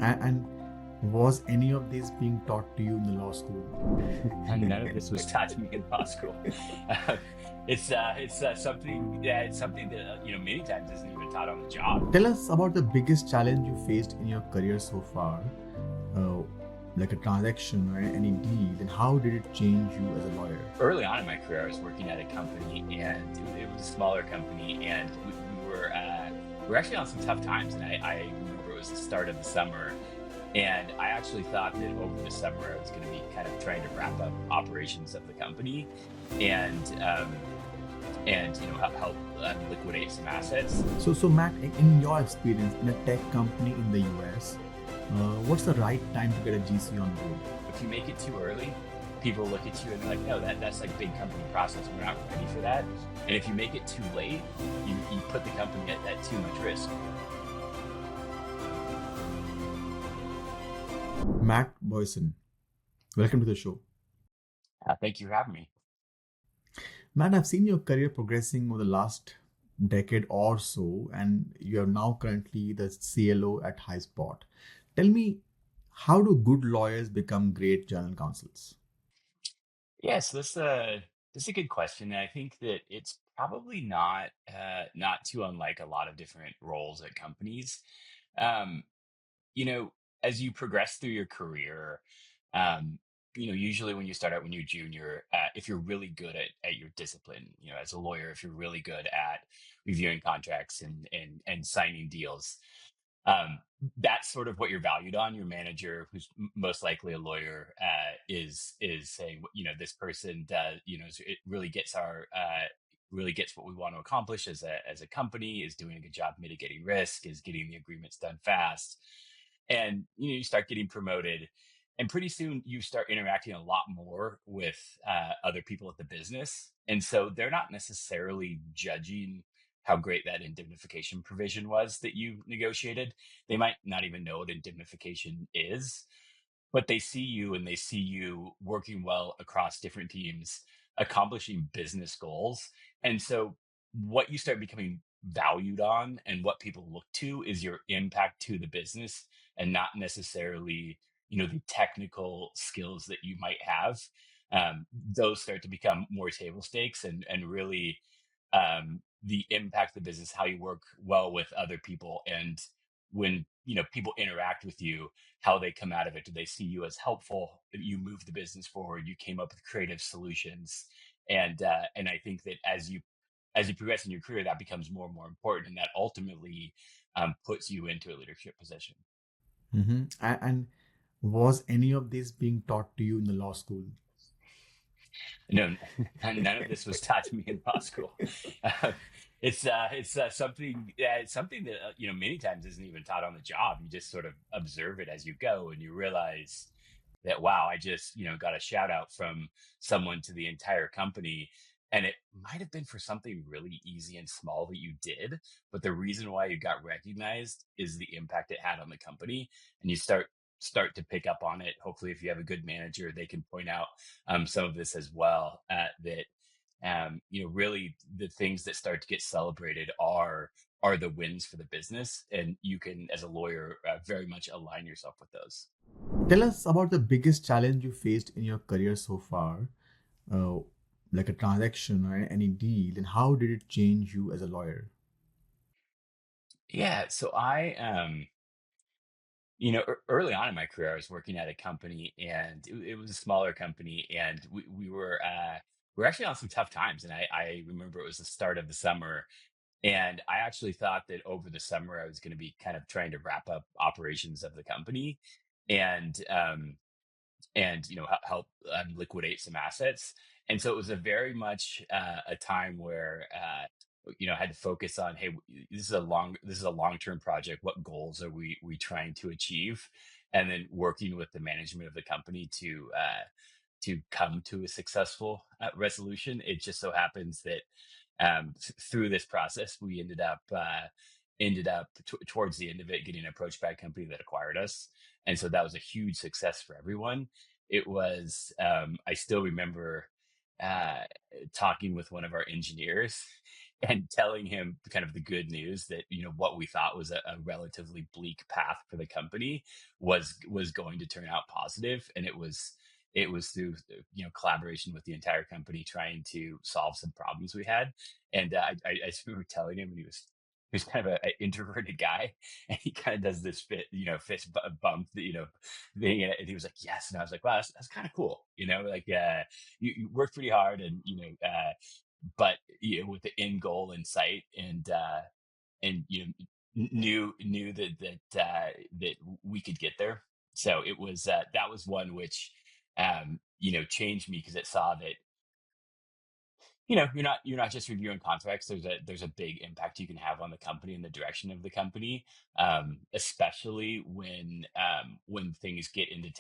And was any of this being taught to you in the law school? And none of this was taught to me in law school. Uh, it's something that many times isn't even taught on the job. Tell us about the biggest challenge you faced in your career so far, uh, like a transaction or any deal, and how did it change you as a lawyer? Early on in my career, I was working at a company, and it was a smaller company, and we were actually on some tough times. And I remember it was the start of the summer, and I actually thought that over the summer I was going to be kind of trying to wrap up operations of the company, and help liquidate some assets. So Matt, in your experience in a tech company in the US, what's the right time to get a GC on board? If you make it too early, people look at you and they're like, no, that's like big company process. We're not ready for that. And if you make it too late, you put the company at too much risk. Matt Boisen, welcome to the show. Thank you for having me. Matt, I've seen your career progressing over the last decade or so, and you are now currently the CLO at Highspot. Tell me, how do good lawyers become great general counsels? Yes, this is a good question. And I think that it's probably not too unlike a lot of different roles at companies. Um, you know, as you progress through your career, um, usually when you start out when you're junior, if you're really good at your discipline, as a lawyer, if you're really good at reviewing contracts and signing deals, um, that's sort of what you're valued on. Your manager, who's most likely a lawyer, is saying, this person does, it really gets what we want to accomplish as a company, is doing a good job mitigating risk, is getting the agreements done fast, and you start getting promoted, and pretty soon you start interacting a lot more with other people at the business, and so they're not necessarily judging how great that indemnification provision was that you negotiated. They might not even know what indemnification is, but they see you and they see you working well across different teams, accomplishing business goals. And so, what you start becoming valued on and what people look to is your impact to the business, and not necessarily, the technical skills that you might have. Those start to become more table stakes, and really, the impact of the business, how you work well with other people, and when people interact with you, how they come out of it. Do they see you as helpful? You move the business forward. You came up with creative solutions, and I think that as you progress in your career, that becomes more and more important, and that ultimately puts you into a leadership position. And was any of this being taught to you in the law school? No, none of this was taught to me in law school. Uh, it's something that many times isn't even taught on the job. You just sort of observe it as you go, and you realize that, wow, I just got a shout out from someone to the entire company, and it might have been for something really easy and small that you did, but the reason why you got recognized is the impact it had on the company, and you start to pick up on it. Hopefully, if you have a good manager, they can point out some of this as well. That really the things that start to get celebrated are the wins for the business, and you can, as a lawyer, very much align yourself with those. Tell us about the biggest challenge you faced in your career so far, uh, like a transaction or any deal, and how did it change you as a lawyer? Yeah, so early on in my career, I was working at a company, and it was a smaller company, and we were actually on some tough times. And I remember it was the start of the summer, and I actually thought that over the summer I was going to be kind of trying to wrap up operations of the company, and help liquidate some assets. And so it was a very much a time where I had to focus on, hey, this is a long-term project. What goals are we trying to achieve? And then working with the management of the company to come to a successful resolution. It just so happens that through this process, we ended up towards the end of it getting approached by a company that acquired us, and so that was a huge success for everyone. It was, I still remember uh, talking with one of our engineers, and telling him kind of the good news that what we thought was a relatively bleak path for the company was going to turn out positive, and it was through collaboration with the entire company trying to solve some problems we had. And I just remember telling him, and he was kind of an introverted guy, and he kind of does this fist bump, thing, and he was like, yes, and I was like, wow, that's kind of cool, like you worked pretty hard, and but with the end goal in sight, and knew that we could get there. So it was that was one which changed me, because it saw that you're not just reviewing contracts. There's a big impact you can have on the company and the direction of the company, especially when things get into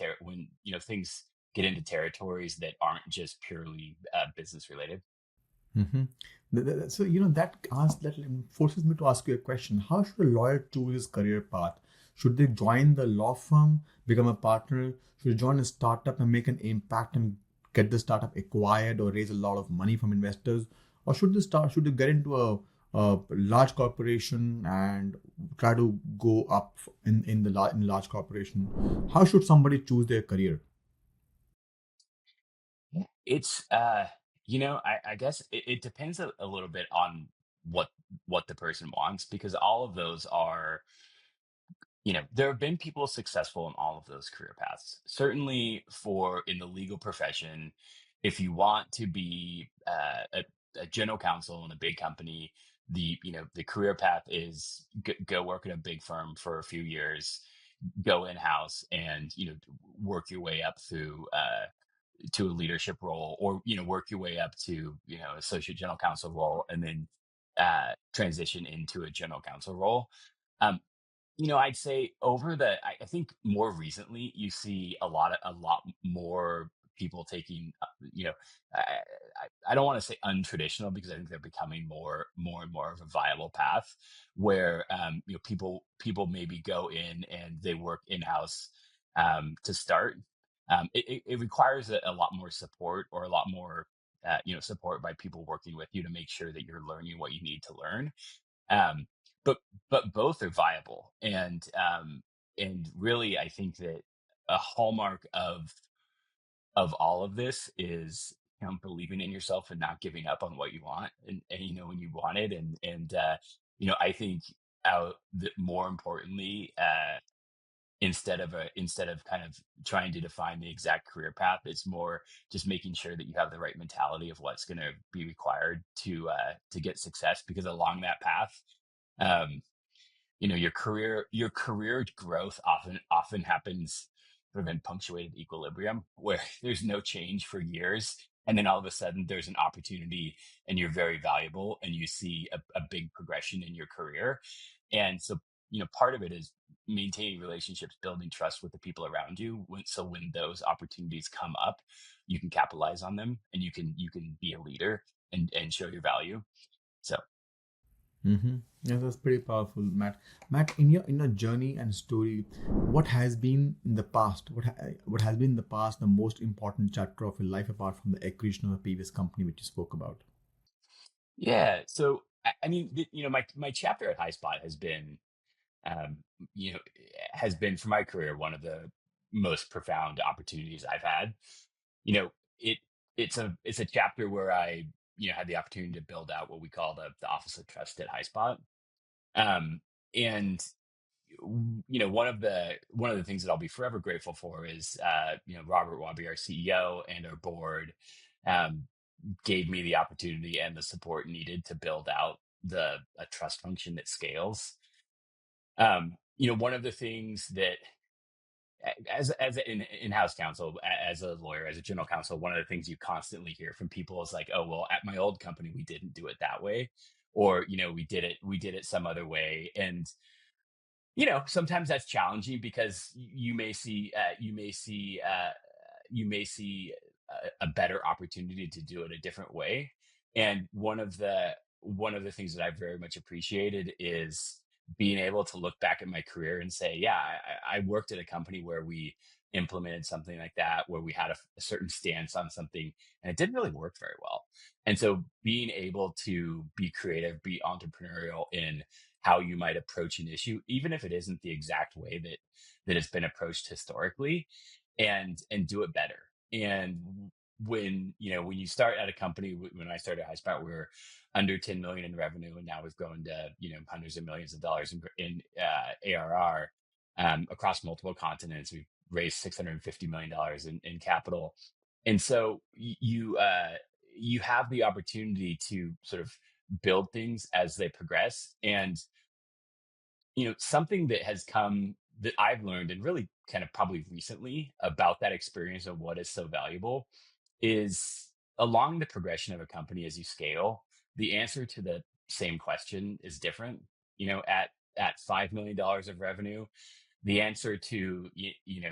things get into territories that aren't just purely business related. Mm-hmm. So that forces me to ask you a question. How should a lawyer choose his career path? Should they join the law firm, become a partner? Should they join a startup and make an impact and get the startup acquired or raise a lot of money from investors? Or should they get into a large corporation and try to go up in large corporation? How should somebody choose their career? It's I guess it depends a little bit on what what the person wants, because all of those are, there have been people successful in all of those career paths. Certainly for in the legal profession, if you want to be a general counsel in a big company, the career path is go work at a big firm for a few years, go in house, and work your way up through to a leadership role, or work your way up to associate general counsel role, and then transition into a general counsel role. um, I'd say I think more recently you see a lot more people taking, I, I don't want to say untraditional, because I think they're becoming more and more of a viable path, where people maybe go in and they work in house to start. It requires a lot more support, or a lot more support by people working with you to make sure that you're learning what you need to learn. um, but both are viable, and really, I think that a hallmark of all of this is believing in yourself and not giving up on what you want, and when you want it, and I think that more importantly, instead of kind of trying to define the exact career path, it's more just making sure that you have the right mentality of what's going to be required to get success, because along that path, um, your career growth often happens sort of in punctuated equilibrium, where there's no change for years, and then all of a sudden there's an opportunity, and you're very valuable, and you see a big progression in your career. And so part of it is maintaining relationships, building trust with the people around you, so when those opportunities come up, you can capitalize on them, and you can be a leader, and show your value. So Mm-hmm. Yeah, that's pretty powerful, Matt. Matt, in your journey and story, what has been in the past? What has been in the past the most important chapter of your life, apart from the acquisition of the previous company which you spoke about? yeah. So I mean, my chapter at Highspot um, has been for my career one of the most profound opportunities I've had. You know, it it's a chapter where I had the opportunity to build out what we call the Office of Trust at Highspot. And one of the things that I'll be forever grateful for is Robert Wabi, our CEO, and our board, um, gave me the opportunity and the support needed to build out the a trust function that scales. One of the things that, as an in-house counsel, as a lawyer, as a general counsel, one of the things you constantly hear from people is like, "Oh, well, at my old company, we didn't do it that way," or we did it some other way. And sometimes that's challenging, because you may see a better opportunity to do it a different way. And one of the things that I very much appreciated is being able to look back at my career and say, yeah, I worked at a company where we implemented something like that, where we had a certain stance on something, and it didn't really work very well. And so being able to be creative, be entrepreneurial in how you might approach an issue, even if it isn't the exact way that it's been approached historically, and do it better. And when you start at a company, when I started Highspot, we were under 10 million in revenue, and now we've grown to hundreds of millions of dollars in ARR across multiple continents. We've raised $650 million in capital, and so you have the opportunity to sort of build things as they progress. And something that has come that I've learned, and really kind of probably recently, about that experience of what is so valuable, is along the progression of a company as you scale, the answer to the same question is different. At $5 million of revenue, the answer to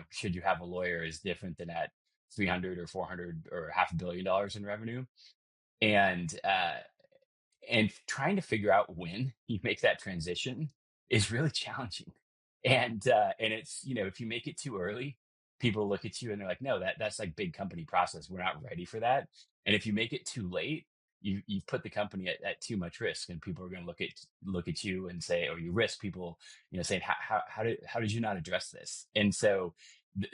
should you have a lawyer is different than at 300 or 400 or $500 million in revenue. And trying to figure out when you make that transition is really challenging. And it's, if you make it too early, people look at you and they're like, no, that's like big company process, we're not ready for that. And if you make it too late, you've put the company at too much risk, and people are going to look at you and say, or you risk people saying, how did you not address this? And so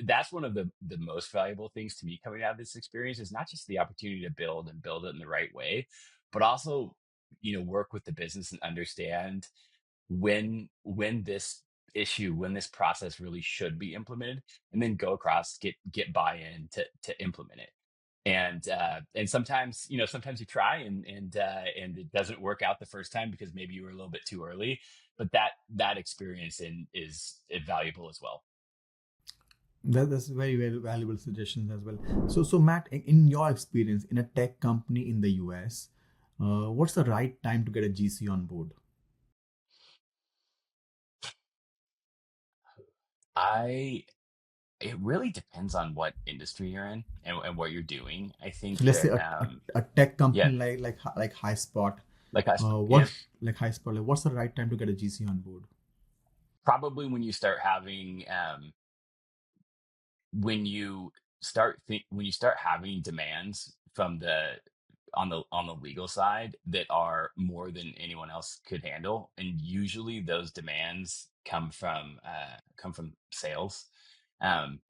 that's one of the most valuable things to me coming out of this experience, is not just the opportunity to build and build it in the right way, but also work with the business and understand when this process really should be implemented, and then go across, get buy-in to implement it. And sometimes you try, and it doesn't work out the first time because maybe you were a little bit too early, but that experience is valuable as well. That's very, very valuable suggestions as well. So Matt, in your experience in a tech company in the US, what's the right time to get a GC on board? I It really depends on what industry you're in, and what you're doing. I So think let's say that a tech yeah, company like Highspot. like I yeah, What like Highspot? Like, what's the right time to get a GC on board? probably when you start having demands from the on the legal side that are more than anyone else could handle, and usually those demands come from sales. Um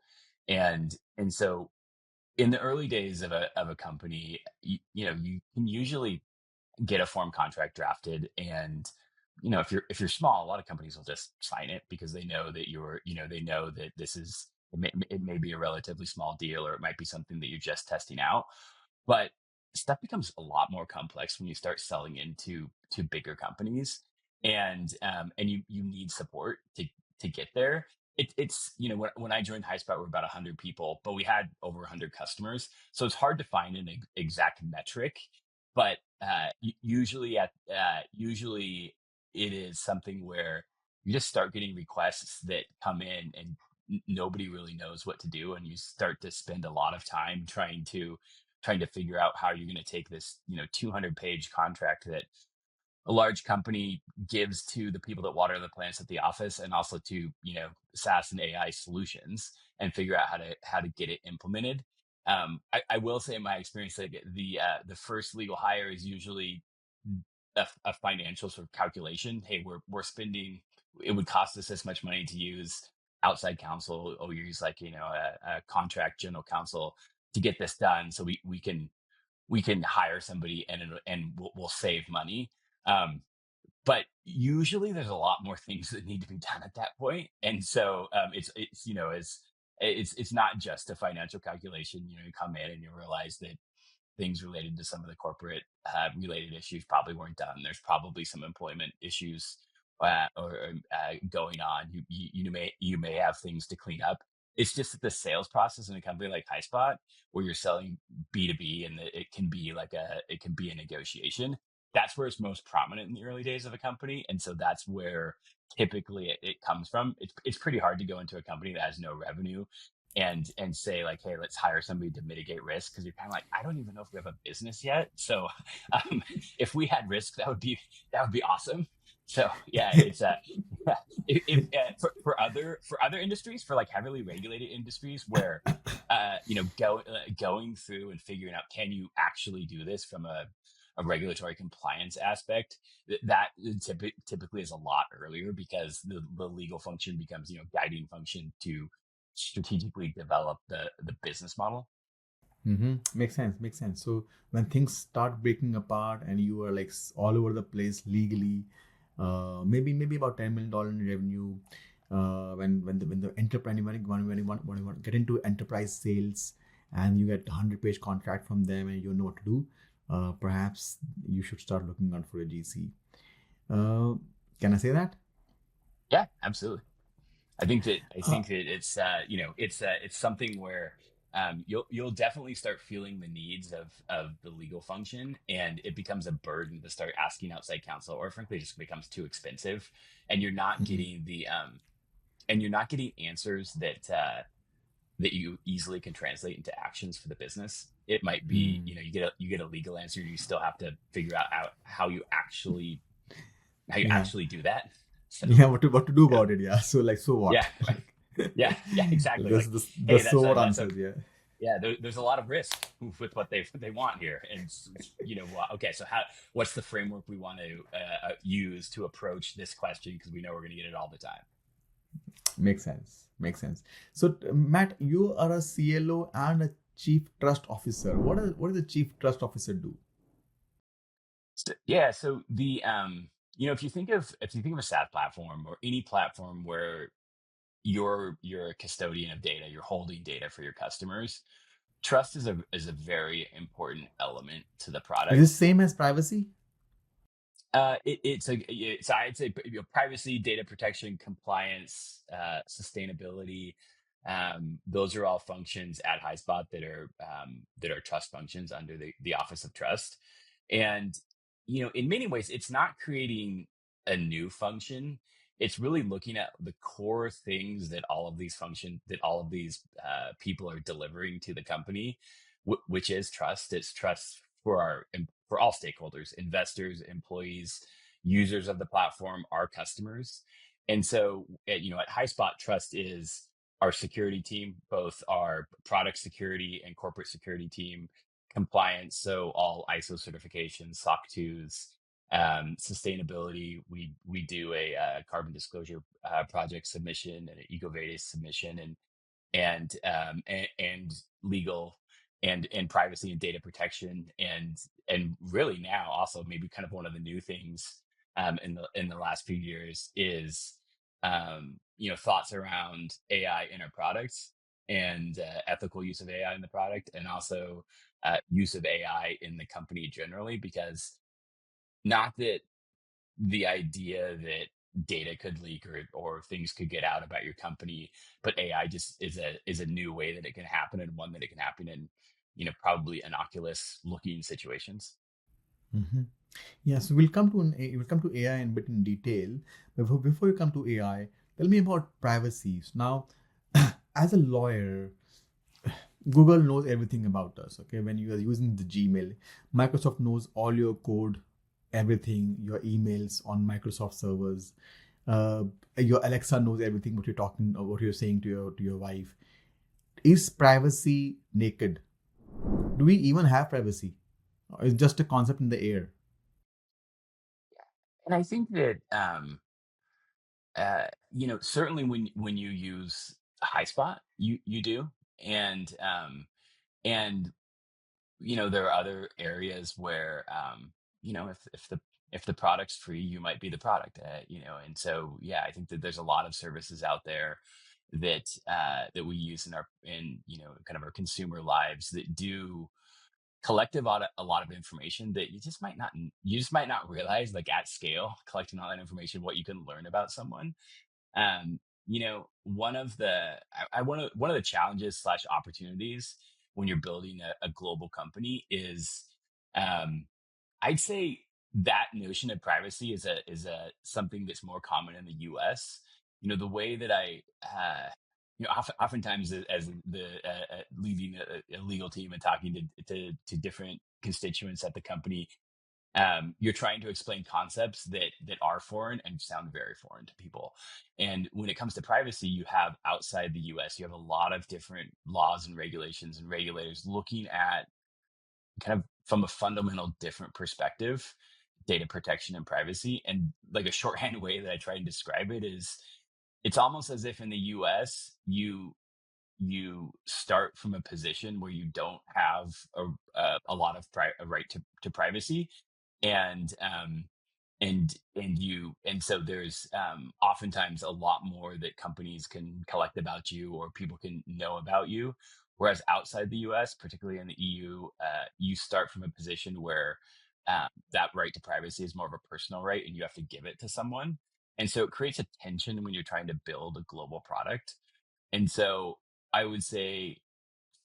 and so in the early days of a company, you can usually get a form contract drafted. And if you're small, a lot of companies will just sign it because they know that it may be a relatively small deal, or it might be something that you're just testing out. But stuff becomes a lot more complex when you start selling into bigger companies, and you need support to get there. When I joined Highspot, we were about 100 people, but we had over 100 customers, so it's hard to find an exact metric. But usually it is something where you just start getting requests that come in, and nobody really knows what to do, and you start to spend a lot of time trying to figure out how you're going to take this 200-page contract that a large company gives to the people that water the plants at the office, and also to SaaS and AI solutions, and figure out how to get it implemented. I will say, in my experience, that the first legal hire is usually a financial sort of calculation. Hey, we're spending. It would cost us this much money to use outside counsel, or use like a contract general counsel to get this done, so we can hire somebody, and we'll save money. Um, but usually there's a lot more things that need to be done at that point. And so it's not just a financial calculation. You come in and you realize that things related to some of the corporate related issues probably weren't done. There's probably some employment issues going on. You may have things to clean up. It's just that the sales process in a company like Highspot, where you're selling B2B, and it can be a negotiation. That's where it's most prominent in the early days of a company, and so that's where typically it comes from. It's pretty hard to go into a company that has no revenue and say, like, hey, let's hire somebody to mitigate risk, because you're kind of like, I don't even know if we have a business yet. So if we had risk, that would be awesome. So yeah, it's if for other industries, for like heavily regulated industries where going through and figuring out, can you actually do this from a regulatory compliance aspect, that typically is a lot earlier, because the legal function becomes, guiding function to strategically develop the business model. Mm-hmm. Makes sense. Makes sense. So when things start breaking apart and you are like all over the place legally, maybe about $10 million in revenue. When the enterprise, when you want to get into enterprise sales and you get a 100-page contract from them and you know what to do, perhaps you should start looking out for a GC. Uh, can I say that? Yeah, absolutely. I Uh, think that it's something where you'll definitely start feeling the needs of the legal function, and it becomes a burden to start asking outside counsel, or frankly, it just becomes too expensive, and mhm. you're not getting answers that you easily can translate into actions for the business. It might be, Mm. you get a legal answer, you still have to figure out how you Yeah. actually do that. So Yeah. What to do yeah, about it? Yeah. So like, so yeah, what? right. Like, Yeah, exactly. this Like, the hey, so what that's a answers. Yeah. yeah. There's a lot of risk with what they want here, and okay. So what's the framework we want to use to approach this question, because we know we're going to get it all the time. Makes sense. Makes sense. So, Matt, you are a CLO and a chief trust officer. What does the chief trust officer do? Yeah. So if you think of a SaaS platform, or any platform where you're a custodian of data, you're holding data for your customers. Trust is a very important element to the Is it product. same as privacy? I'd say, privacy, data protection, compliance, sustainability. Those are all functions at Highspot that are trust functions under the Office of Trust. And in many ways, it's not creating a new function. It's really looking at the core things that all of these people are delivering to the company, which is trust. It's trust for all stakeholders, investors, employees, users of the platform, our customers. And so, at Highspot, trust is our security team, both our product security and corporate security team, compliance, so all ISO certifications, SOC 2s, sustainability. We do a carbon disclosure project submission and an EcoVadis submission, and legal, and privacy and data protection, and really now also maybe kind of one of the new things in the last few years is thoughts around AI in our products, and ethical use of AI in the product, and also use of AI in the company generally, because not that the idea that data could leak, or things could get out about your company, but AI just is a new way that it can happen, and one that it can happen in, probably innocuous looking situations. Mm-hmm. Yeah, so we'll come to AI in bit in detail. Before you come to AI, tell me about privacy. So now, as a lawyer, Google knows everything about us. Okay, when you are using the Gmail, Microsoft knows all your code, everything, your emails on Microsoft servers. Uh, your Alexa knows everything what you're talking or what you're saying to your wife. Is privacy naked? Do we even have privacy? Or it's just a concept in the air? And I think that certainly when you use Highspot, you do, and and there are other areas where if the product's free, you might be the product, and so yeah, I think that there's a lot of services out there that we use in kind of our consumer lives, that do collective a lot of information that you just might not realize, like at scale, collecting all that information, what you can learn about someone. One of the challenges slash opportunities when you're building a global company is, um, I'd say that notion of privacy is a something that's more common in the U.S. The way that oftentimes, as the leading a legal team and talking to different constituents at the company, you're trying to explain concepts that are foreign and sound very foreign to people. And when it comes to privacy, you have outside the US, you have a lot of different laws and regulations and regulators looking at kind of from a fundamental different perspective, data protection and privacy. And like a shorthand way that I try and describe it is it's almost as if in the US, you start from a position where you don't have a lot of a right to privacy, and and so there's oftentimes a lot more that companies can collect about you or people can know about you, whereas outside the US, particularly in the EU, you start from a position where that right to privacy is more of a personal right and you have to give it to someone, and so it creates a tension when you're trying to build a global product. And so I would say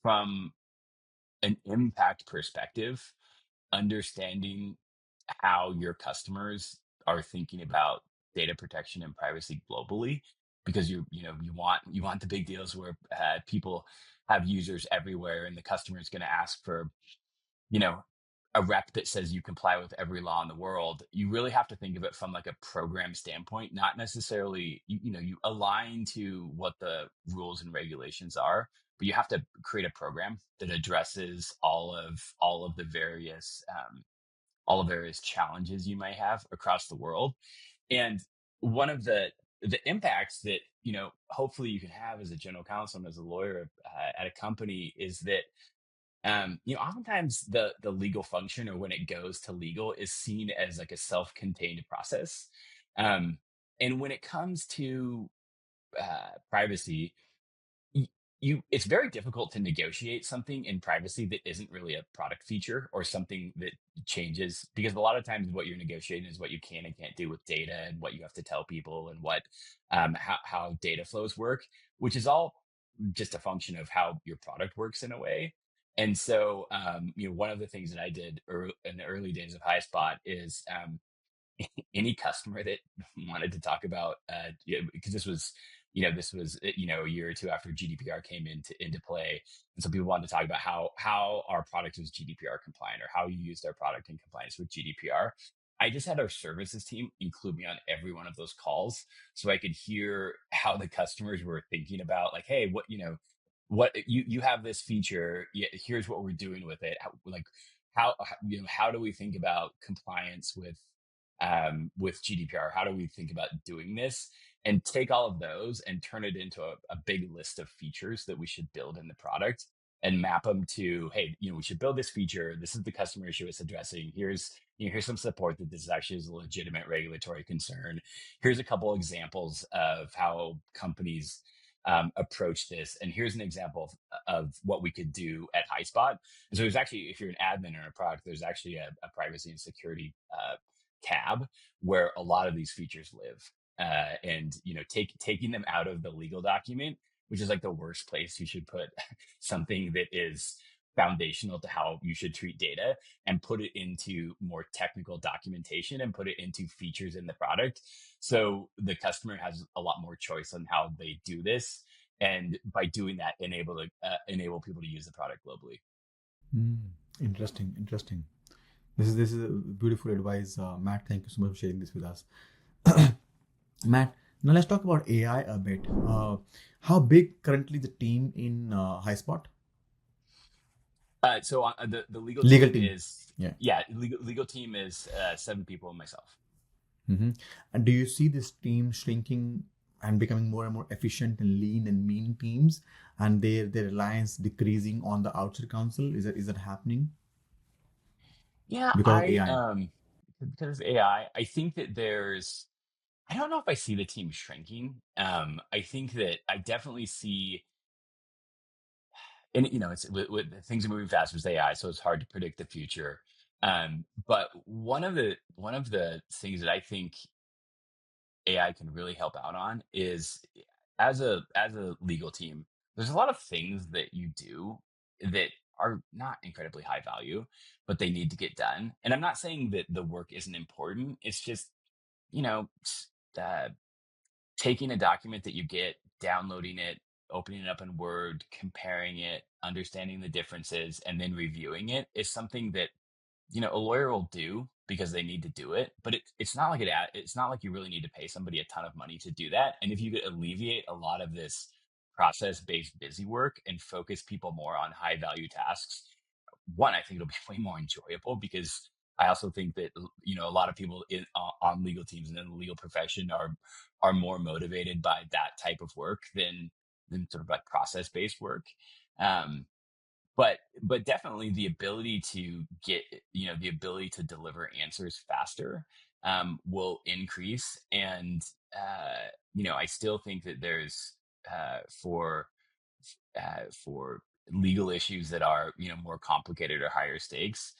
from an impact perspective, understanding how your customers are thinking about data protection and privacy globally, because you want the big deals where people have users everywhere and the customer is going to ask for you know, a rep that says you comply with every law in the world. You really have to think of it from like a program standpoint, not necessarily, you align to what the rules and regulations are, but you have to create a program that addresses all of the various challenges you might have across the world. And one of the impacts that, hopefully you can have as a general counsel and as a lawyer at a company is that oftentimes the legal function, or when it goes to legal, is seen as like a self-contained process. Um, and when it comes to privacy, y- it's very difficult to negotiate something in privacy that isn't really a product feature or something that changes, because a lot of times what you're negotiating is what you can and can't do with data and what you have to tell people and what how data flows work, which is all just a function of how your product works in a way. And so one of the things that I did in the early days of Highspot is any customer that wanted to talk about because this was a year or two after GDPR came into play, and so people wanted to talk about how our product was GDPR compliant or how you used our product in compliance with GDPR. I just had our services team include me on every one of those calls so I could hear how the customers were thinking about, like, hey, what you have this feature, yeah, here's what we're doing with it, how do we think about compliance with GDPR? How do we think about doing this? And take all of those and turn it into a big list of features that we should build in the product and map them to, hey, we should build this feature. This is the customer issue it's addressing. Here's some support that this actually is a legitimate regulatory concern. Here's a couple examples of how companies approach this. And here's an example of what we could do at Highspot. And so there's actually, if you're an admin in a product, there's actually a privacy and security tab where a lot of these features live. And taking them out of the legal document, which is like the worst place you should put something that is foundational to how you should treat data, and put it into more technical documentation and put it into features in the product. So the customer has a lot more choice on how they do this. And by doing that, enable people to use the product globally. Hmm. Interesting, interesting. This is a beautiful advice, Matt. Thank you so much for sharing this with us. Matt, now let's talk about AI a bit. How big currently the team in Highspot? So the legal Legal team team. is, Yeah. yeah, legal team is 7 people and myself. And do you see this team shrinking and becoming more and more efficient and lean and mean teams, and their reliance decreasing on the outside counsel? Is that happening Yeah, because of AI? because of AI, I think that I don't know if I see the team shrinking. I think that I definitely see, and it's with things are moving fast with AI, so it's hard to predict the future. But one of the things that I think AI can really help out on is, as a legal team, there's a lot of things that you do that are not incredibly high value, but they need to get done. And I'm not saying that the work isn't important. It's just, you know, s- uh, taking a document that you get, downloading it, opening it up in Word, comparing it, understanding the differences, and then reviewing it is something that a lawyer will do because they need to do it, but it's not like it's not like you really need to pay somebody a ton of money to do that. And if you could alleviate a lot of this process-based busy work and focus people more on high value tasks, one, I think it'll be way more enjoyable, because I also think that a lot of people on legal teams and in the legal profession are more motivated by that type of work than sort of like process-based work. Um, but definitely the ability to get the ability to deliver answers faster will increase. And I still think that there's for legal issues that are more complicated or higher stakes,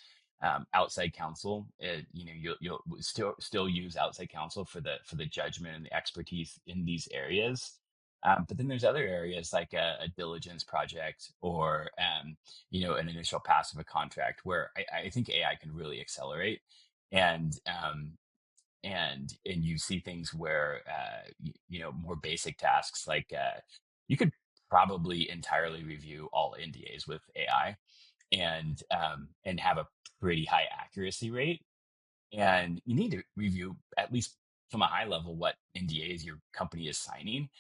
outside counsel, you'll still use outside counsel for the judgment and the expertise in these areas. But then there's other areas like a diligence project, or an initial pass of a contract, where I think AI can really accelerate. And um, and and you see things where more basic tasks, like you could probably entirely review all NDAs with AI, and have a pretty high accuracy rate. And you need to review, at least from a high level, what NDAs your company is signing,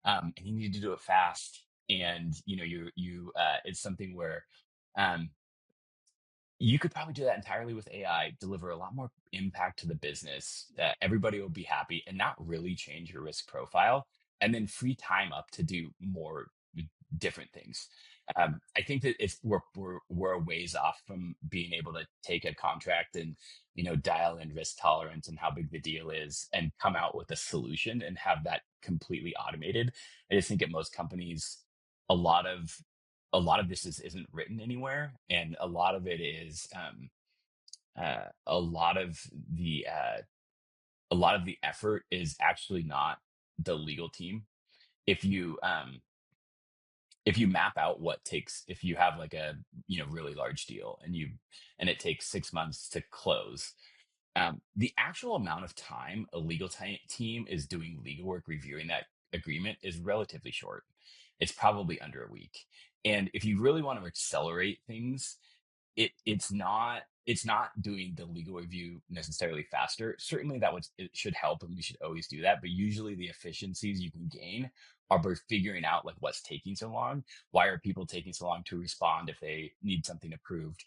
and you need to do it fast. And it's something where um, you could probably do that entirely with AI, deliver a lot more impact to the business, that everybody will be happy and not really change your risk profile, and then free time up to do more different things. I think that we're a ways off from being able to take a contract and dial in risk tolerance and how big the deal is and come out with a solution and have that completely automated. I just think at most companies, a lot of this isn't written anywhere, and a lot of it is a lot of the effort is actually not the legal team. If you um if you map out if you have like a really large deal, and it takes 6 months to close, the actual amount of time a team is doing legal work reviewing that agreement is relatively short. It's probably under a week. And if you really want to accelerate things, it's not doing the legal review necessarily faster. Certainly it should help, and we should always do that. But usually the efficiencies you can gain are by figuring out like what's taking so long. Why are people taking so long to respond if they need something approved?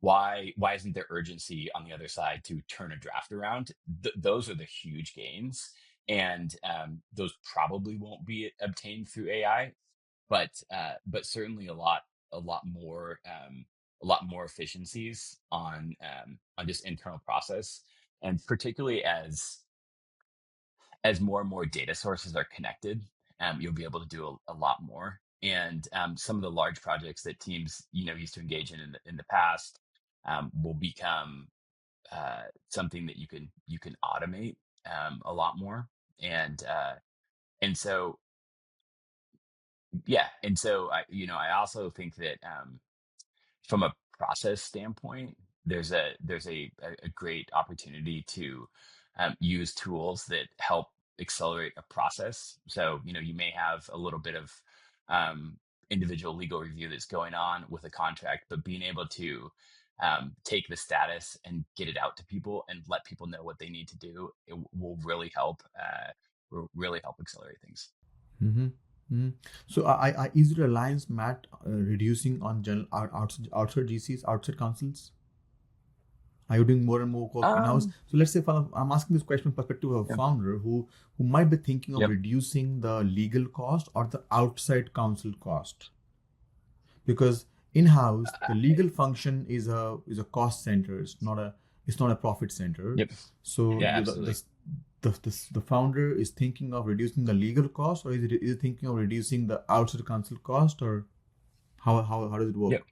Why isn't there urgency on the other side to turn a draft around? Those are the huge gains. And those probably won't be obtained through AI, but certainly a lot more efficiencies on just internal process. And particularly as more and more data sources are connected, you'll be able to do a lot more. And some of the large projects that teams used to engage in the past will become something that you can automate a lot more. And uh, and so yeah, and so I also think that from a process standpoint, there's a great opportunity to use tools that help accelerate a process. So you may have a little bit of um, individual legal review that's going on with a contract, but being able to take the status and get it out to people and let people know what they need to do, it will really help. Will really help accelerate things. Mm-hmm. Mm-hmm. So, is your alliance, Matt, reducing on general outside GCs, outside counsels? Are you doing more and more work in house? Um, So, let's say I'm asking this question from perspective of a Yep. founder who might be thinking of Yep. reducing the legal cost or the outside counsel cost, because in house the legal function is a cost center. It's not a profit center. Yep. So Yeah, you absolutely. the founder is thinking of reducing the legal cost, or is it thinking of reducing the outside counsel cost, or how does it Yep. work?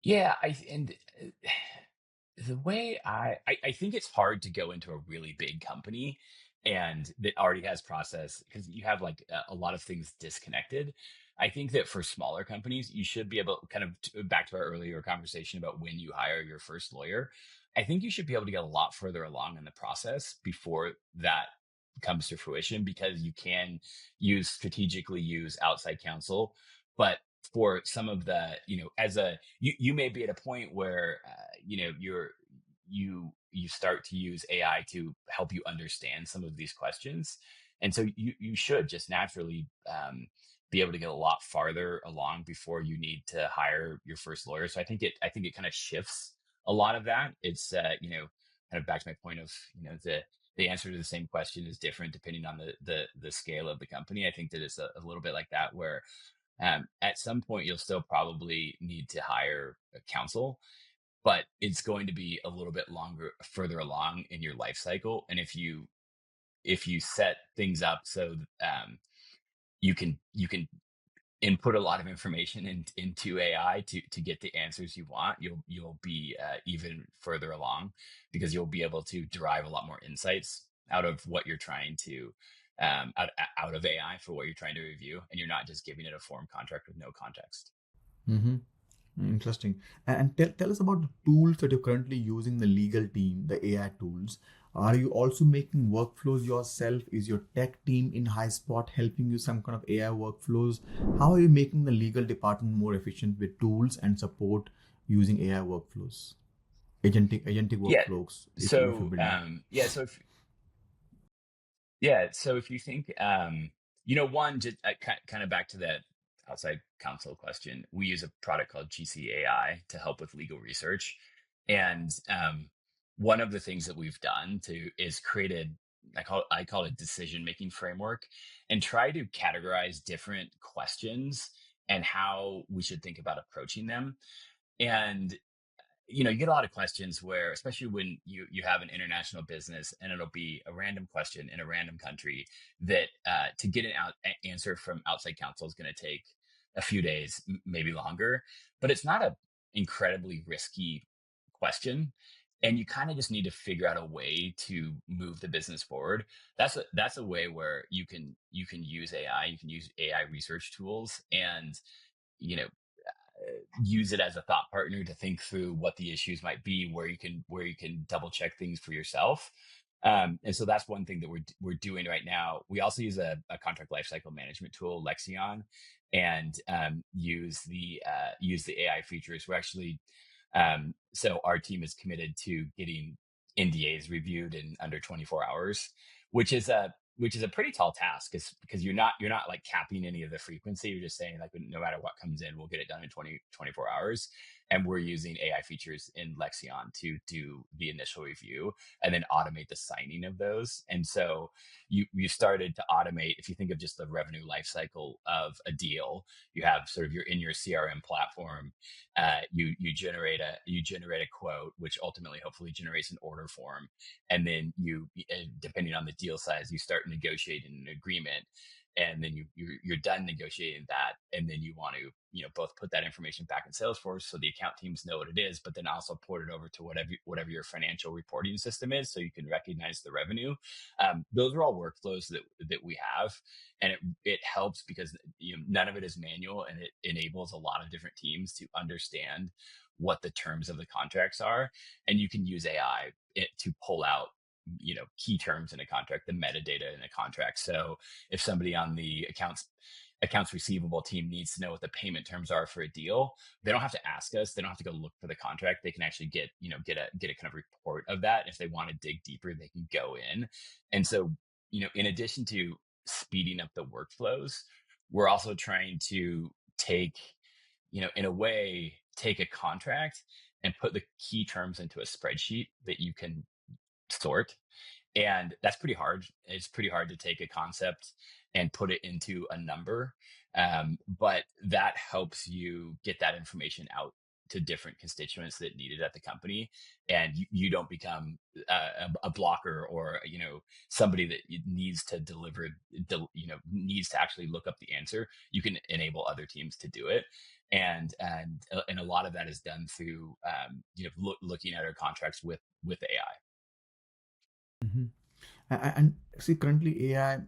Yeah, and the way I think it's hard to go into a really big company and that already has process, because you have like a lot of things disconnected. I think that for smaller companies, you should be able, kind of back to our earlier conversation about when you hire your first lawyer. I think you should be able to get a lot further along in the process before that comes to fruition, because you can strategically use outside counsel, but for some of the, as you may be at a point where, you start to use AI to help you understand some of these questions. And so you should just naturally, be able to get a lot farther along before you need to hire your first lawyer. So I think it kind of shifts a lot of that. It's, kind of back to my point of, the answer to the same question is different depending on the scale of the company. I think that it's a little bit like that, where, at some point you'll still probably need to hire a counsel, but it's going to be a little bit longer, further along in your life cycle. And if you set things up so, you can input a lot of information into AI to get the answers you want, you'll be, even further along, because you'll be able to derive a lot more insights out of what you're trying to, out of AI for what you're trying to review, and you're not just giving it a form contract with no context. Mm-hmm. Interesting. And tell us about the tools that you're currently using, the legal team, the AI tools. Are you also making workflows yourself? Is your tech team in Highspot helping you some kind of AI workflows? How are you making the legal department more efficient with tools and support using AI workflows, agentic Yeah. workflows, if you're So, building? if you think, one, just, kind of back to that outside counsel question, we use a product called GCAI to help with legal research. And, one of the things that we've done is created, I call it decision making framework, and try to categorize different questions and how we should think about approaching them. And, you get a lot of questions where, especially when you have an international business, and it'll be a random question in a random country that, to get an answer from outside counsel is going to take a few days, maybe longer. But it's not a incredibly risky question, and you kind of just need to figure out a way to move the business forward. That's a way where you can use AI, you can use AI research tools, and, you know use it as a thought partner to think through what the issues might be, where you can double check things for yourself. And so that's one thing that we're doing right now. We also use a contract lifecycle management tool, Lexion, and, use the AI features. We're actually, so our team is committed to getting NDAs reviewed in under 24 hours, which is a pretty tall task, because you're not like capping any of the frequency. You're just saying, like, no matter what comes in, we'll get it done in 24 hours. And we're using AI features in Lexion to do the initial review and then automate the signing of those. And so you started to automate. If you think of just the revenue life cycle of a deal, you have sort of in your CRM platform, you generate a quote, which ultimately hopefully generates an order form. And then depending on the deal size, you start negotiating an agreement, and then you're done negotiating that, and then you want to, both put that information back in Salesforce so the account teams know what it is, but then also port it over to whatever your financial reporting system is, so you can recognize the revenue. Those are all workflows that we have, and it helps because, none of it is manual, and it enables a lot of different teams to understand what the terms of the contracts are. And you can use AI to pull out, key terms in a contract, the metadata in a contract. So if somebody on the accounts receivable team needs to know what the payment terms are for a deal, they don't have to ask us. They don't have to go look for the contract. They can actually get a kind of report of that. If they want to dig deeper, they can go in. And so, in addition to speeding up the workflows, we're also trying to in a way, take a contract and put the key terms into a spreadsheet that you can sort. And that's pretty hard. It's pretty hard to take a concept and put it into a number. But that helps you get that information out to different constituents that need it at the company. And you don't become, a blocker, or, somebody that needs to needs to actually look up the answer. You can enable other teams to do it. And a lot of that is done through, looking at our contracts with AI. Mhm. And see, currently AI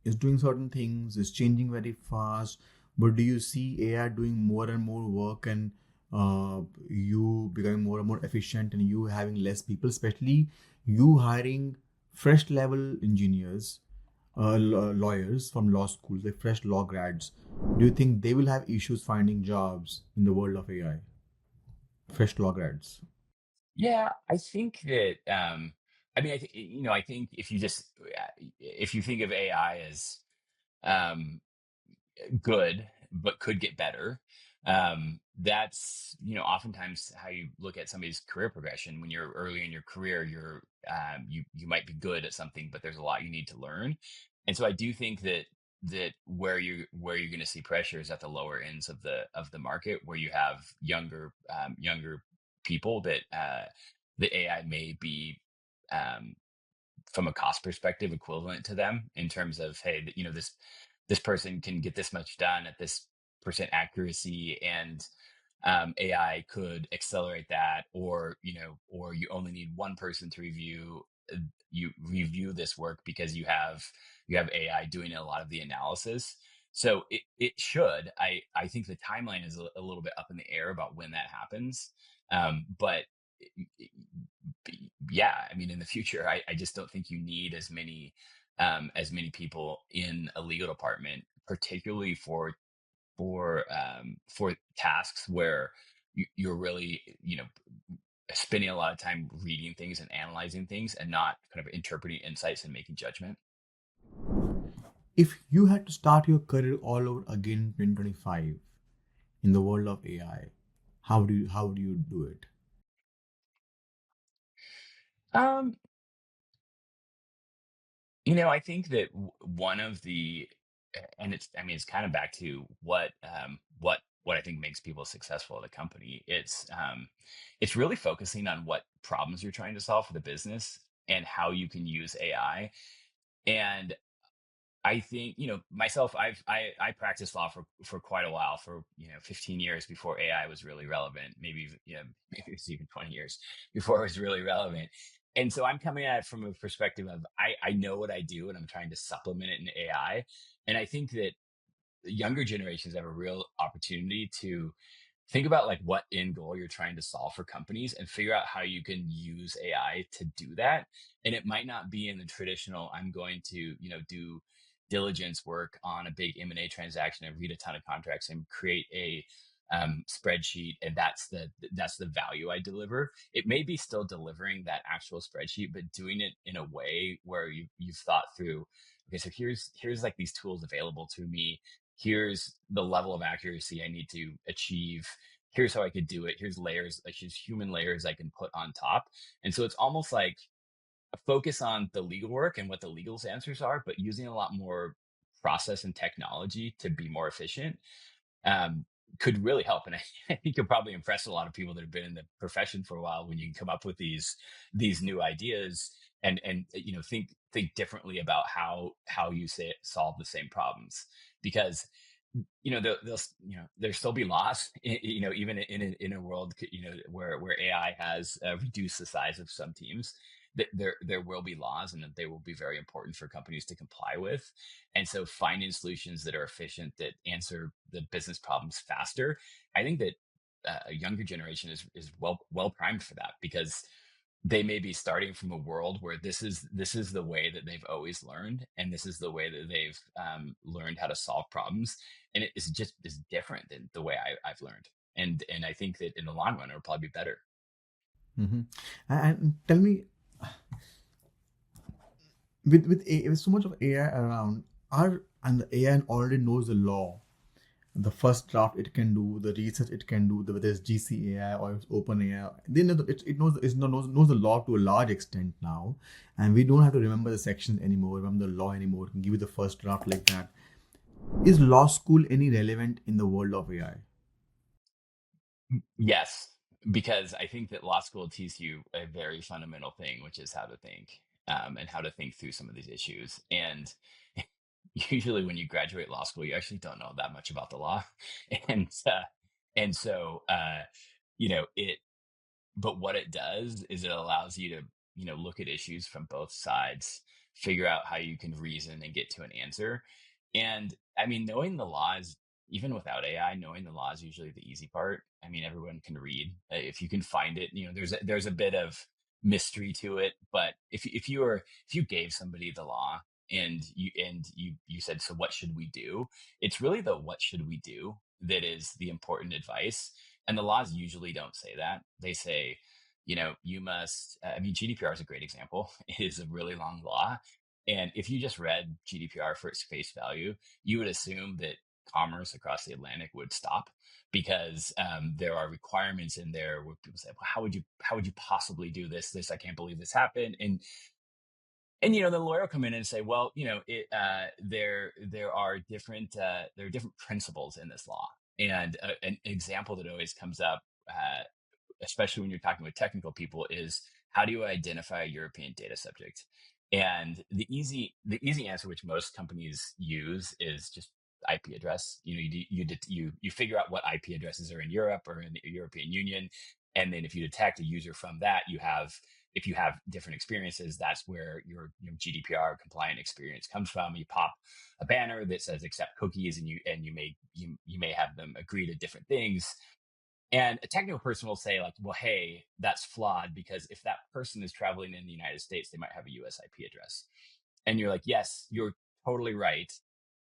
is doing certain things, is changing very fast. But do you see AI doing more and more work, and you becoming more and more efficient, and you having less people, especially you hiring fresh level engineers? lawyers from law schools, like fresh law grads, do you think they will have issues finding jobs in the world of AI? Fresh law grads. Yeah, I think that I mean, I think if you think of AI as um good but could get better, that's oftentimes how you look at somebody's career progression. When you're early in your career, you might be good at something, but there's a lot you need to learn. And so I do think that where you're going to see pressure is at the lower ends of the market, where you have younger people that the AI may be, um, from a cost perspective, equivalent to them in terms of, hey, this person can get this much done at this percent accuracy, and AI could accelerate that, or you only need one person to uh, review this work because you have AI doing a lot of the analysis. So it should. I think the timeline is a little bit up in the air about when that happens. But yeah, I mean, in the future, I just don't think you need as many people in a legal department, particularly for tasks where you're really, spending a lot of time reading things and analyzing things, and not kind of interpreting insights and making judgment. If you had to start your career all over again in 2025 in the world of AI, how do you do it? Um, I think that one of the, and I mean, it's kind of back to what I think makes people successful at a company. It's really focusing on what problems you're trying to solve for the business and how you can use AI. And I think, myself, I practiced law for quite a while, for 15 years before AI was really relevant. Maybe it's even 20 years before it was really relevant. And so I'm coming at it from a perspective of, I know what I do and I'm trying to supplement it in AI. And I think that younger generations have a real opportunity to think about, like, what end goal you're trying to solve for companies, and figure out how you can use AI to do that. And it might not be in the traditional, I'm going to, do diligence work on a big M&A transaction and read a ton of contracts and create a spreadsheet, and that's the value I deliver. It may be still delivering that actual spreadsheet, but doing it in a way where you've thought through, okay, so here's like these tools available to me. Here's the level of accuracy I need to achieve. Here's how I could do it. Here's layers, like here's human layers I can put on top. And so it's almost like a focus on the legal work and what the legal answers are, but using a lot more process and technology to be more efficient, um, could really help. And I think you'll probably impress a lot of people that have been in the profession for a while when you can come up with these new ideas, and think differently about how you say solve the same problems. Because they'll there still be loss, even in a world, where AI has reduced the size of some teams. There will be laws, and that they will be very important for companies to comply with. And so finding solutions that are efficient, that answer the business problems faster, I think that a younger generation is well primed for that, because they may be starting from a world where this is the way that they've always learned, and this is the way that they've learned how to solve problems, and it is different than the way I've learned. And I think that in the long run, it'll probably be better. Hmm. And tell me, with so much of AI around, are and the AI already knows the law, the first draft it can do, the research it can do, whether it's GCAI or it's OpenAI. They know it knows the law to a large extent now, and we don't have to remember the sections anymore, remember the law anymore. It can give you the first draft like that. Is law school any relevant in the world of AI? Yes, because I think that law school teaches you a very fundamental thing, which is how to think, and how to think through some of these issues. And usually, when you graduate law school, you actually don't know that much about the law, and and so it. But what it does is it allows you to, look at issues from both sides, figure out how you can reason and get to an answer. And I mean, knowing the laws, even without AI, knowing the law is usually the easy part. I mean, everyone can read. If you can find it, there's a bit of mystery to it. But if you gave somebody the law, and you said, so what should we do? It's really the what should we do that is the important advice. And the laws usually don't say that. They say, you must, I mean, GDPR is a great example. It is a really long law. And if you just read GDPR for its face value, you would assume that commerce across the Atlantic would stop because there are requirements in there where people say, well, how would you possibly do this? I can't believe this happened. And the lawyer will come in and say, well, there are different principles in this law. And an example that always comes up, especially when you're talking with technical people, is how do you identify a European data subject? And the easy answer, which most companies use, is just IP address. You figure out what IP addresses are in Europe or in the European Union, and then if you detect a user from that, if you have different experiences, that's where your GDPR compliant experience comes from. You pop a banner that says accept cookies, and you may have them agree to different things. And a technical person will say, like, well, hey, that's flawed because if that person is traveling in the United States, they might have a US IP address. And you're like, yes, you're totally right.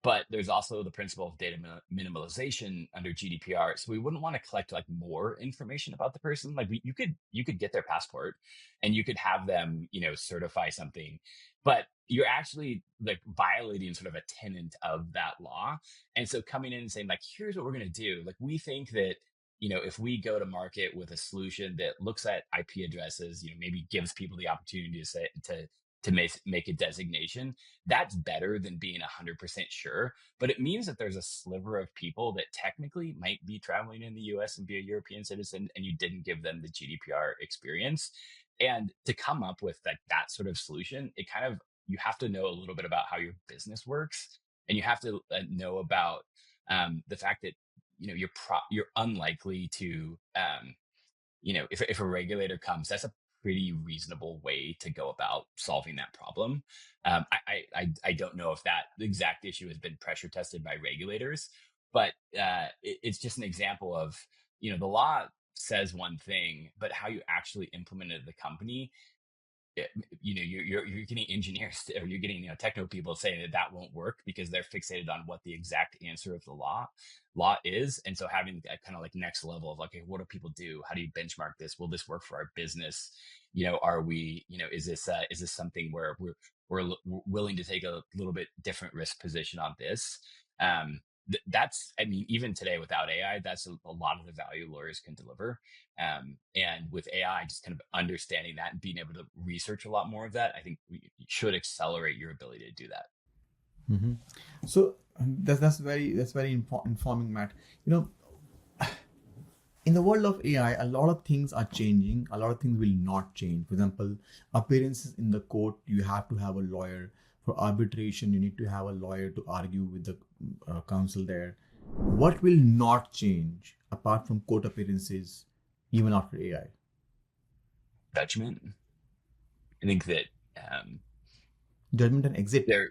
But there's also the principle of data minimalization under GDPR. So we wouldn't want to collect like more information about the person. Like you could get their passport and you could have them, certify something, but you're actually like violating sort of a tenet of that law. And so coming in and saying like, here's what we're going to do. Like we think that if we go to market with a solution that looks at IP addresses, maybe gives people the opportunity to say to make a designation, that's better than being 100% sure. But it means that there's a sliver of people that technically might be traveling in the US and be a European citizen, and you didn't give them the GDPR experience. And to come up with that sort of solution, you have to know a little bit about how your business works, and you have to know about the fact that you're unlikely to if a regulator comes, that's a pretty reasonable way to go about solving that problem. I don't know if that exact issue has been pressure tested by regulators, but it's just an example of the law says one thing, but how you actually implement it at the company, you're getting engineers or you're getting technical people saying that won't work because they're fixated on what the exact answer of the law is. And so having that kind of like next level of like, okay, what do people do? How do you benchmark this? Will this work for our business? Are we is this something where we're willing to take a little bit different risk position on this? That's, I mean, even today without AI, that's a lot of the value lawyers can deliver. And with AI, just kind of understanding that and being able to research a lot more of that, I think should accelerate your ability to do that. Hmm. So that's very informing, Matt. You know, in the world of AI, a lot of things are changing. A lot of things will not change. For example, appearances in the court, you have to have a lawyer. For arbitration, you need to have a lawyer to argue with the counsel there. What will not change apart from court appearances, even after AI? Judgment. I think that Judgment and exit. there,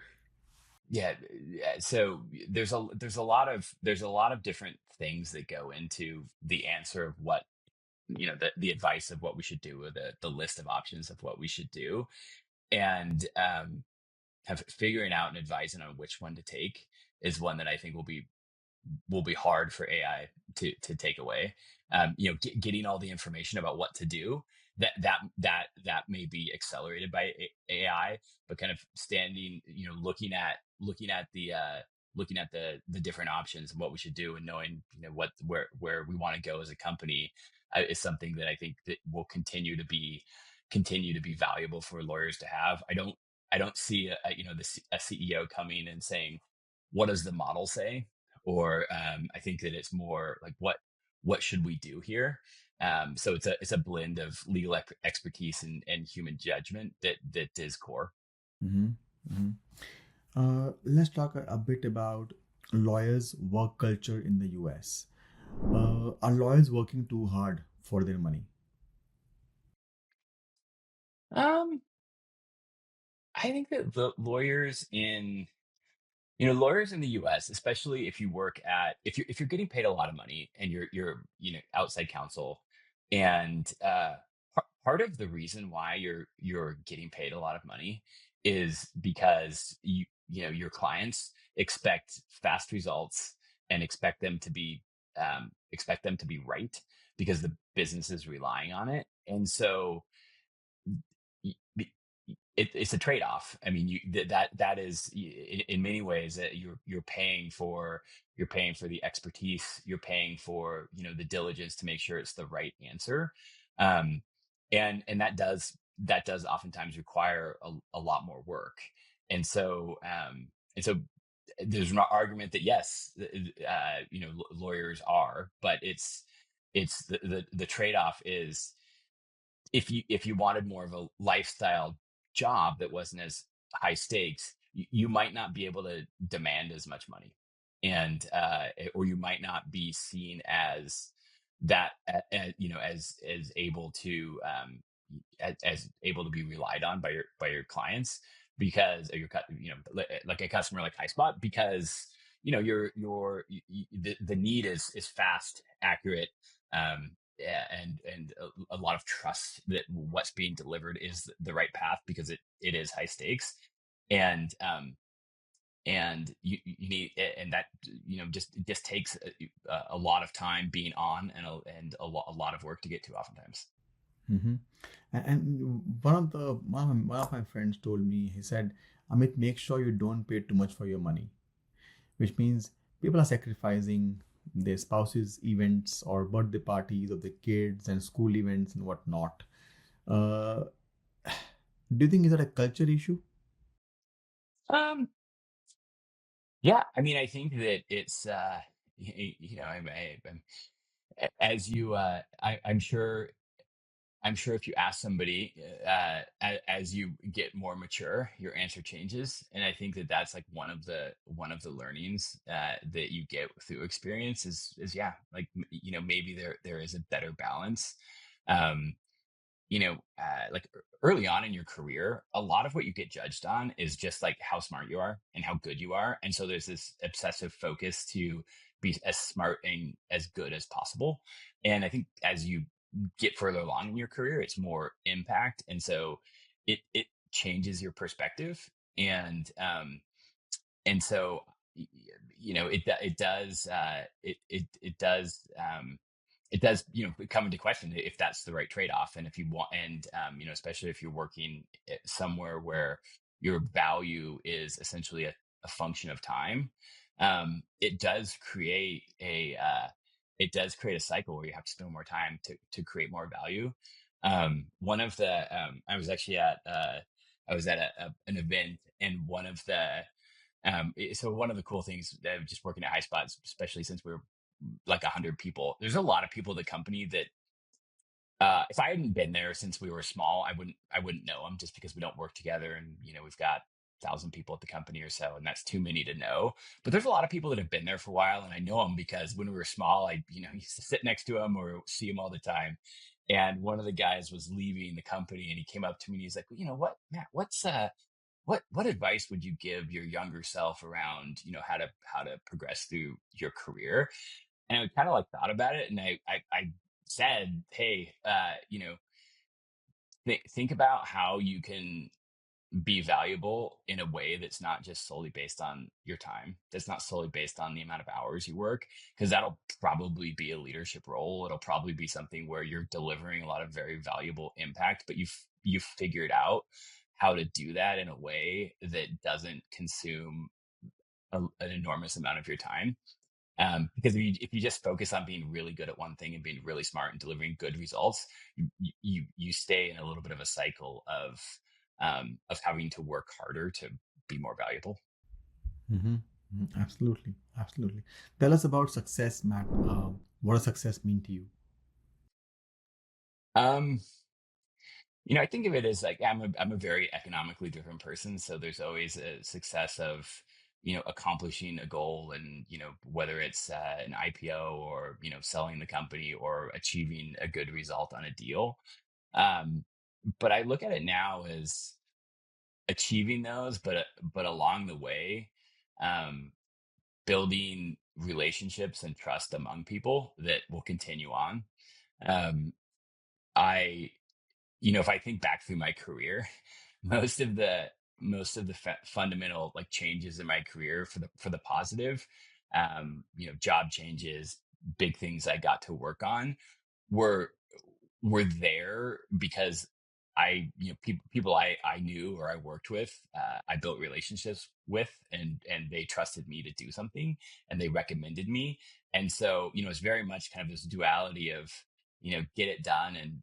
yeah, yeah. So there's a lot of different things that go into the answer of what the advice of what we should do, or the list of options of what we should do, and have figuring out and advising on which one to take is one that I think will be hard for AI to take away. Getting all the information about what to do, that may be accelerated by AI, but kind of standing, looking at the different options and what we should do, and knowing where we want to go as a company, is something that I think that will continue to be valuable for lawyers to have. I don't see a CEO coming and saying, what does the model say? Or I think that it's more like, what should we do here? So it's a blend of legal expertise and human judgment that is core. Hmm. Hmm. Let's talk a bit about lawyers' work culture in the US. Are lawyers working too hard for their money? Um, I think that the lawyers in the U.S., especially if you're getting paid a lot of money and you're outside counsel, and part of the reason why you're getting paid a lot of money is because your clients expect fast results and expect them to be right because the business is relying on it. And so y- b- it's a trade-off. I mean, that is in many ways that you're paying for the expertise, you're paying for the diligence to make sure it's the right answer, um, and that does oftentimes require a lot more work, and so there's an argument that yes, lawyers are, but it's the trade-off is if you wanted more of a lifestyle job that wasn't as high stakes, you might not be able to demand as much money, and or you might not be seen as that, as able to as able to be relied on by your clients because like a customer like Highspot, because the need is fast, accurate, and a lot of trust that what's being delivered is the right path because it is high stakes, and you need, and that just takes a lot of time being on, and a lot of work to get to oftentimes. Hmm. And one of my friends told me, he said, Amit, make sure you don't pay too much for your money, which means people are sacrificing their spouses' events or birthday parties of their kids and school events and whatnot. Uh, do you think is that a culture issue? um yeah, I mean, I think that it's as you I'm sure if you ask somebody, as you get more mature, your answer changes, and I think that that's like one of the learnings that you get through experience is yeah, like maybe there is a better balance. Um, like early on in your career, a lot of what you get judged on is just like how smart you are and how good you are. And so there's this obsessive focus to be as smart and as good as possible. And I think as you get further along in your career, it's more impact. And so it changes your perspective. And so it does come into question if that's the right trade-off, and if you want, and especially if you're working somewhere where your value is essentially a function of time. It does create a cycle where you have to spend more time to create more value. One of the I was at an event, and one of the cool things that just working at Highspot, especially since we're like 100 people, there's a lot of people at the company that if I hadn't been there since we were small, I wouldn't know them, just because we don't work together, and we've got 1,000 people at the company or so, and that's too many to know. But there's a lot of people that have been there for a while, and I know them because when we were small, I used to sit next to them or see them all the time. And one of the guys was leaving the company, and he came up to me and he's like, well, you know what, Matt, what advice would you give your younger self around how to progress through your career? And I kind of like thought about it, and I said, hey, think about how you can be valuable in a way that's not just solely based on your time, that's not solely based on the amount of hours you work, because that'll probably be a leadership role, it'll probably be something where you're delivering a lot of very valuable impact, but you've figured out how to do that in a way that doesn't consume an enormous amount of your time. Because if you just focus on being really good at one thing and being really smart and delivering good results, you stay in a little bit of a cycle of having to work harder to be more valuable. Hmm. Absolutely, absolutely. Tell us about success, Matt. What does success mean to you? Um, I think of it as like I'm a very economically driven person, so there's always a success of accomplishing a goal, and whether it's an IPO, or selling the company, or achieving a good result on a deal. Um, but I look at it now as achieving those, but along the way, um, building relationships and trust among people that will continue on. Um, I, if I think back through my career, most of the the fundamental like changes in my career for the positive, job changes, big things I got to work on were were there because people I knew or I worked with, I built relationships with, and they trusted me to do something, and they recommended me. And so, it's very much kind of this duality of, get it done, and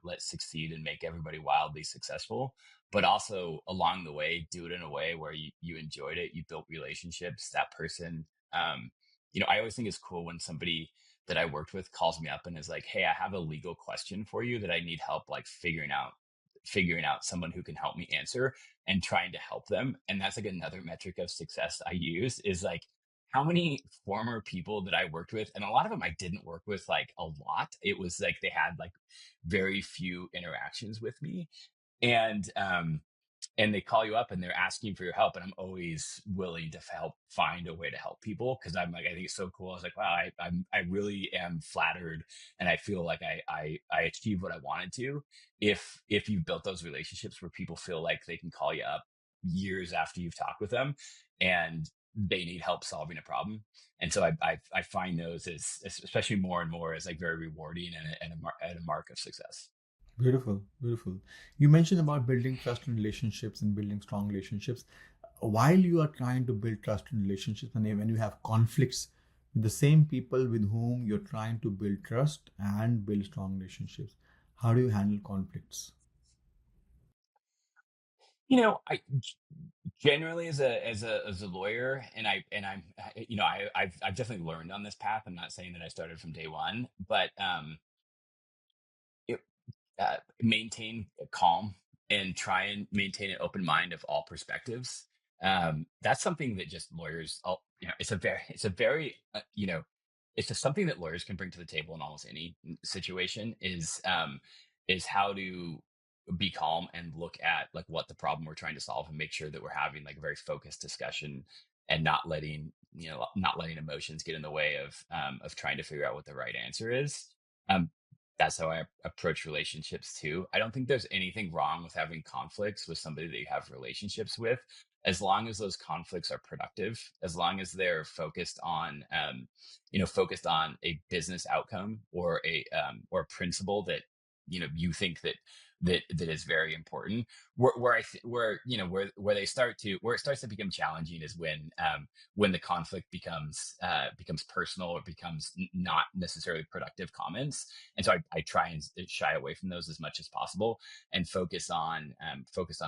let's succeed and make everybody wildly successful, but also along the way do it in a way where you enjoyed it, you built relationships, that person. um I always think it's cool when somebody that I worked with calls me up and is like, "Hey, I have a legal question for you that I need help like figuring out someone who can help me answer," and trying to help them. And that's like another metric of success I use is like how many former people that I worked with, and a lot of them I didn't work with like a lot. It was like they had like very few interactions with me. And they call you up and they're asking for your help, and I'm always willing to help find a way to help people, because I'm like, I think it's so cool. I was like, wow, I really am flattered, and I feel like I achieved what I wanted to if you've built those relationships where people feel like they can call you up years after you've talked with them and they need help solving a problem. And so I find those as especially more and more as like very rewarding and a mark of success. Beautiful, beautiful. You mentioned about building trust and relationships and building strong relationships. While you are trying to build trust and relationships, and when you have conflicts with the same people with whom you're trying to build trust and build strong relationships, how do you handle conflicts? I generally as a lawyer, and I've definitely learned on this path. I'm not saying that I started from day one, but it, maintain calm and try and maintain an open mind of all perspectives. That's something that just lawyers, it's just something that lawyers can bring to the table in almost any situation, is how to be calm and look at like what the problem we're trying to solve, and make sure that we're having like a very focused discussion, and not letting emotions get in the way of trying to figure out what the right answer is. Um, that's how I approach relationships too. I don't think there's anything wrong with having conflicts with somebody that you have relationships with, as long as those conflicts are productive, as long as they're focused on a business outcome, or a principle that you think that is very important. Where it starts to become challenging is when the conflict becomes personal, or becomes not necessarily productive comments. And so I try and shy away from those as much as possible, and focus on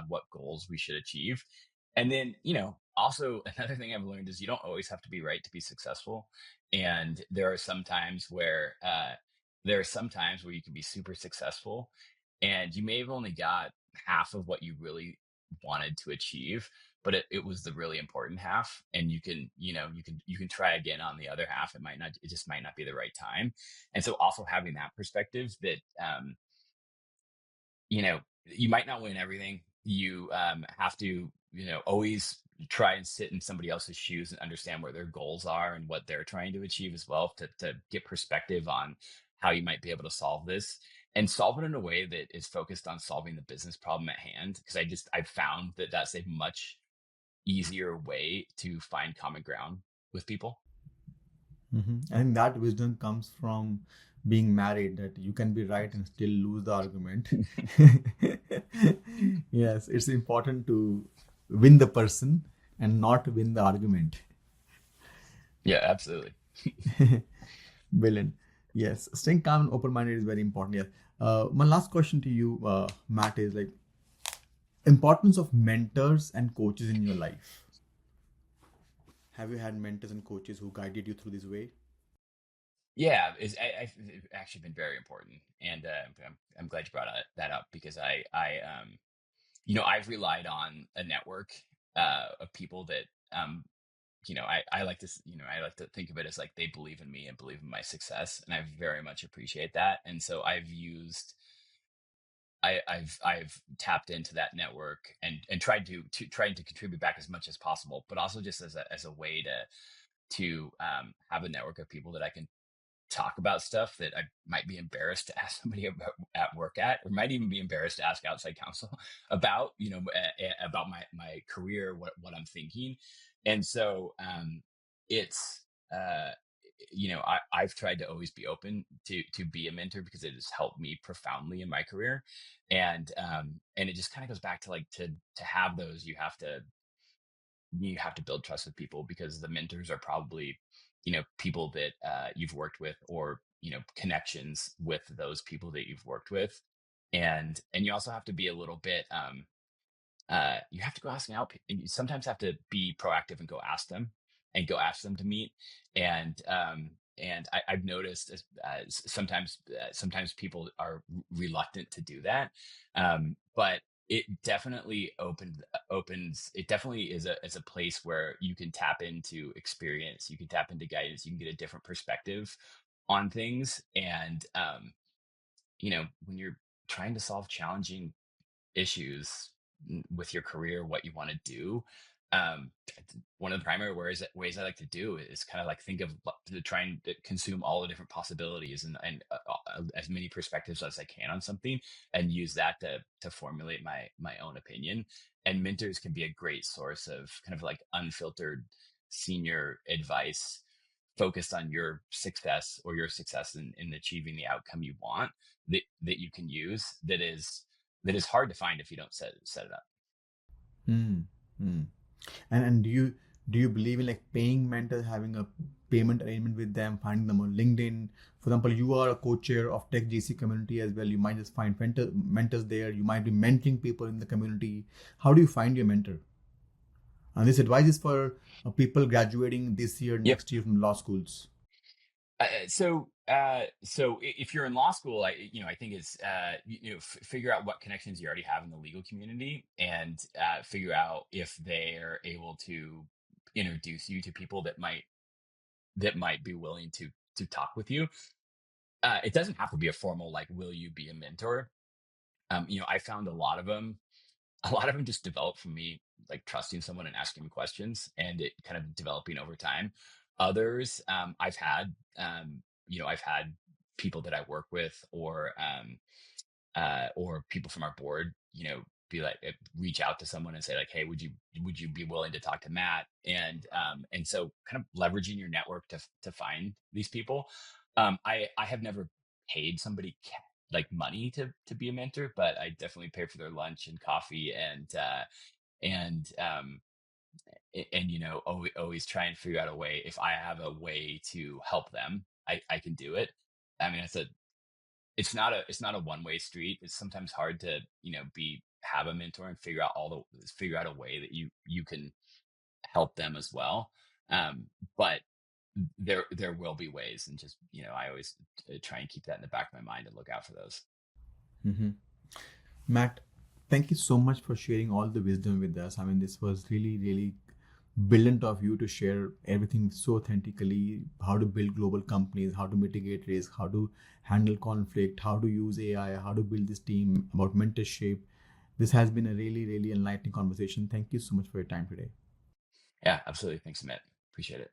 what goals we should achieve. And then, also another thing I've learned is you don't always have to be right to be successful. And there are some times where you can be super successful, and you may have only got half of what you really wanted to achieve, but it was the really important half. And you can try again on the other half. It just might not be the right time. And so also having that perspective that, you might not win everything. You have to, always try and sit in somebody else's shoes and understand where their goals are and what they're trying to achieve as well, to get perspective on how you might be able to solve this, and solve it in a way that is focused on solving the business problem at hand. Because I've found that that's a much easier way to find common ground with people. I think that wisdom comes from being married, that you can be right and still lose the argument. Yes, it's important to win the person and not win the argument. Yeah, absolutely. Brilliant. Yes, staying calm and open minded is very important. Yes. My last question to you, Matt, is like importance of mentors and coaches in your life. Have you had mentors and coaches who guided you through this way? Yeah, it's actually been very important, and I'm glad you brought that up, because I've relied on a network of people that, I like to think of it as like they believe in me and believe in my success, and I very much appreciate that. And so I've tapped into that network, and trying to contribute back as much as possible, but also just as a way to have a network of people that I can talk about stuff that I might be embarrassed to ask somebody about at work or might even be embarrassed to ask outside counsel about, about my career, what I'm thinking. And so it's, I've tried to always be open to be a mentor because it has helped me profoundly in my career. And it just kind of goes back to like, to have those, you have to build trust with people, because the mentors are probably, people that you've worked with, or connections with those people that you've worked with. And you also have to be a little bit, you have to go ask them out, and you sometimes have to be proactive and go ask them to meet. And I've noticed sometimes people are reluctant to do that. But it definitely opens, it definitely is a place where you can tap into experience, you can tap into guidance, you can get a different perspective on things. And when you're trying to solve challenging issues with your career, what you want to do. Um, One of the primary ways I like to do is kind of like think of to try and consume all the different possibilities, and as many perspectives as I can on something, and use that to formulate my own opinion. And mentors can be a great source of kind of like unfiltered senior advice focused on your success, or your success in achieving the outcome you want, that you can use, that is hard to find if you don't set it up. Hmm. Hmm. And do you believe in like paying mentors, having a payment arrangement with them, finding them on LinkedIn? For example, you are a co-chair of Tech GC community as well. You might just find mentors there. You might be mentoring people in the community. How do you find your mentor? And this advice is for people graduating this year, Yep. next year from law schools. If you're in law school, I think it's figure out what connections you already have in the legal community, and figure out if they're able to introduce you to people that might be willing to talk with you. It doesn't have to be a formal like, will you be a mentor? I found a lot of them just developed from me like trusting someone and asking them questions, and it kind of developing over time. Others, I've had people that I work with, or people from our board, be like, reach out to someone and say like, hey, would you be willing to talk to Matt? And so kind of leveraging your network to find these people. I have never paid somebody like money to be a mentor, but I definitely pay for their lunch and coffee, and always try and figure out a way. If I have a way to help them, I can do it. I mean, it's not a one-way street. It's sometimes hard to have a mentor and figure out a way that you can help them as well. But there will be ways, and just I always try and keep that in the back of my mind and look out for those. Mm-hmm. Matt, thank you so much for sharing all the wisdom with us. I mean, this was really, really brilliant of you to share everything so authentically: how to build global companies, how to mitigate risk, how to handle conflict, how to use AI, how to build this team, about mentorship. This has been a really, really enlightening conversation. Thank you so much for your time today. Yeah, absolutely. Thanks, Amit. Appreciate it.